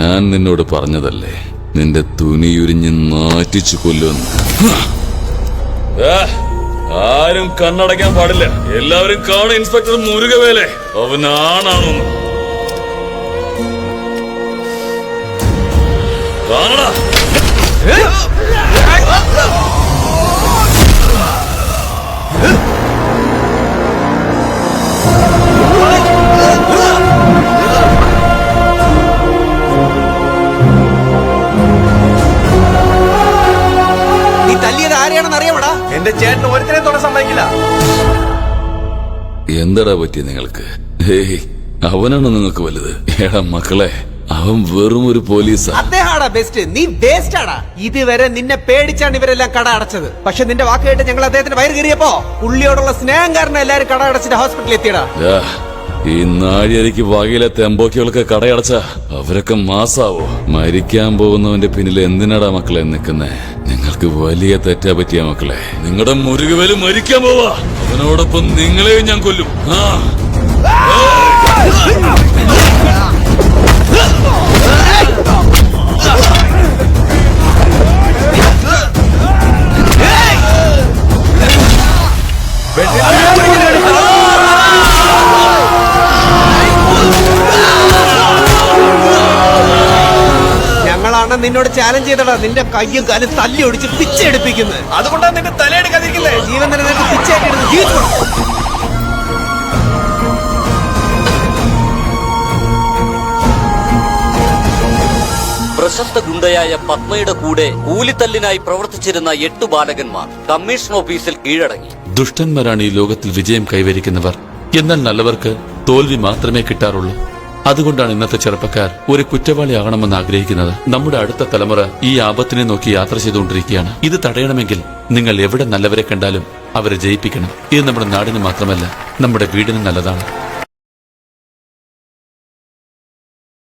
ഞാൻ നിന്നോട് പറഞ്ഞതല്ലേ നിന്റെ തുണിയുരിഞ്ഞ് നാറ്റിച്ചു കൊല്ലുമെന്ന്. ആരും കണ്ണടയ്ക്കാൻ പാടില്ല. എല്ലാവരും കാണും ഇൻസ്പെക്ടർ മുരുകവേലെ അവനാണാണെന്ന്. കാണടാ. നീ തല്ലിയത് ആരെയാണെന്ന് അറിയാമടാ? എന്റെ ചേട്ടൻ ഒരുത്തനെ തൊടാൻ സമ്മതിക്കില്ല. എന്താടാ പറ്റിയ നിങ്ങൾക്ക്? അവനാണ് നിങ്ങൾക്ക് വലുത്. എടാ മക്കളെ, അവൻ വെറും ഒരു പോലീസാ. അദ്ദേഹാടാ ബെസ്റ്റ്. നീ വേസ്റ്റ് ആടാ. ഇതുവരെ നിന്നെ പേടിച്ചാണ് ഇവരെല്ലാം കട അടച്ചത്. പക്ഷെ നിന്റെ വാക്ക് കേട്ട് ഞങ്ങൾ അദ്ദേഹത്തിന് വയറ് കയറിയപ്പോ പുള്ളിയോടുള്ള സ്നേഹം കാരണം എല്ലാരും കട അടച്ചിട്ട് ഹോസ്പിറ്റലിൽ എത്തിയടാ. ഈ നാഴിയരിക്ക് വകയിലെ തെമ്പോക്കികൾക്ക് കടയടച്ച അവരൊക്കെ മാസാവോ? മരിക്കാൻ പോകുന്നവന്റെ പിന്നിൽ എന്തിനാടാ മക്കളെ നിൽക്കുന്നേ? നിങ്ങൾക്ക് വലിയ തെറ്റാ പറ്റിയ മക്കളെ. നിങ്ങളുടെ മുരുകവേല് മരിക്കാൻ പോവാ. അവനോടൊപ്പം നിങ്ങളെയും ഞാൻ കൊല്ലും. ഞങ്ങളാണ് നിന്നോട് ചാലഞ്ച് ചെയ്തടാ. നിന്റെ കയ്യും കാലും തല്ലി ഒടിച്ച് പിച്ചെടുപ്പിക്കുന്നത്. അതുകൊണ്ടാണ് നിന്റെ തലയെടുക്കാതിരിക്കില്ലേ? ജീവൻ തന്നെ നിനക്ക് പിച്ചയായിട്ട് ജീവിച്ചു. പ്രശസ്ത ഗുണ്ടയായ പത്മയുടെ കൂടെ കൂലിത്തല്ലിനായി പ്രവർത്തിച്ചിരുന്ന 8 ബാലകന്മാർ കമ്മീഷൻ ഓഫീസിൽ കീഴടങ്ങി. ദുഷ്ടന്മാരാണ് ഈ ലോകത്തിൽ വിജയം കൈവരിക്കുന്നവർ. എന്നാൽ നല്ലവർക്ക് തോൽവി മാത്രമേ കിട്ടാറുള്ളൂ. അതുകൊണ്ടാണ് ഇന്നത്തെ ചെറുപ്പക്കാർ ഒരു കുറ്റവാളിയാകണമെന്ന് ആഗ്രഹിക്കുന്നത്. നമ്മുടെ അടുത്ത തലമുറ ഈ ആപത്തിനെ നോക്കി യാത്ര ചെയ്തുകൊണ്ടിരിക്കുകയാണ്. ഇത് തടയണമെങ്കിൽ നിങ്ങൾ എവിടെ നല്ലവരെ കണ്ടാലും അവരെ ജയിപ്പിക്കണം. ഇത് നമ്മുടെ നാടിന് മാത്രമല്ല, നമ്മുടെ വീടിന് നല്ലതാണ്.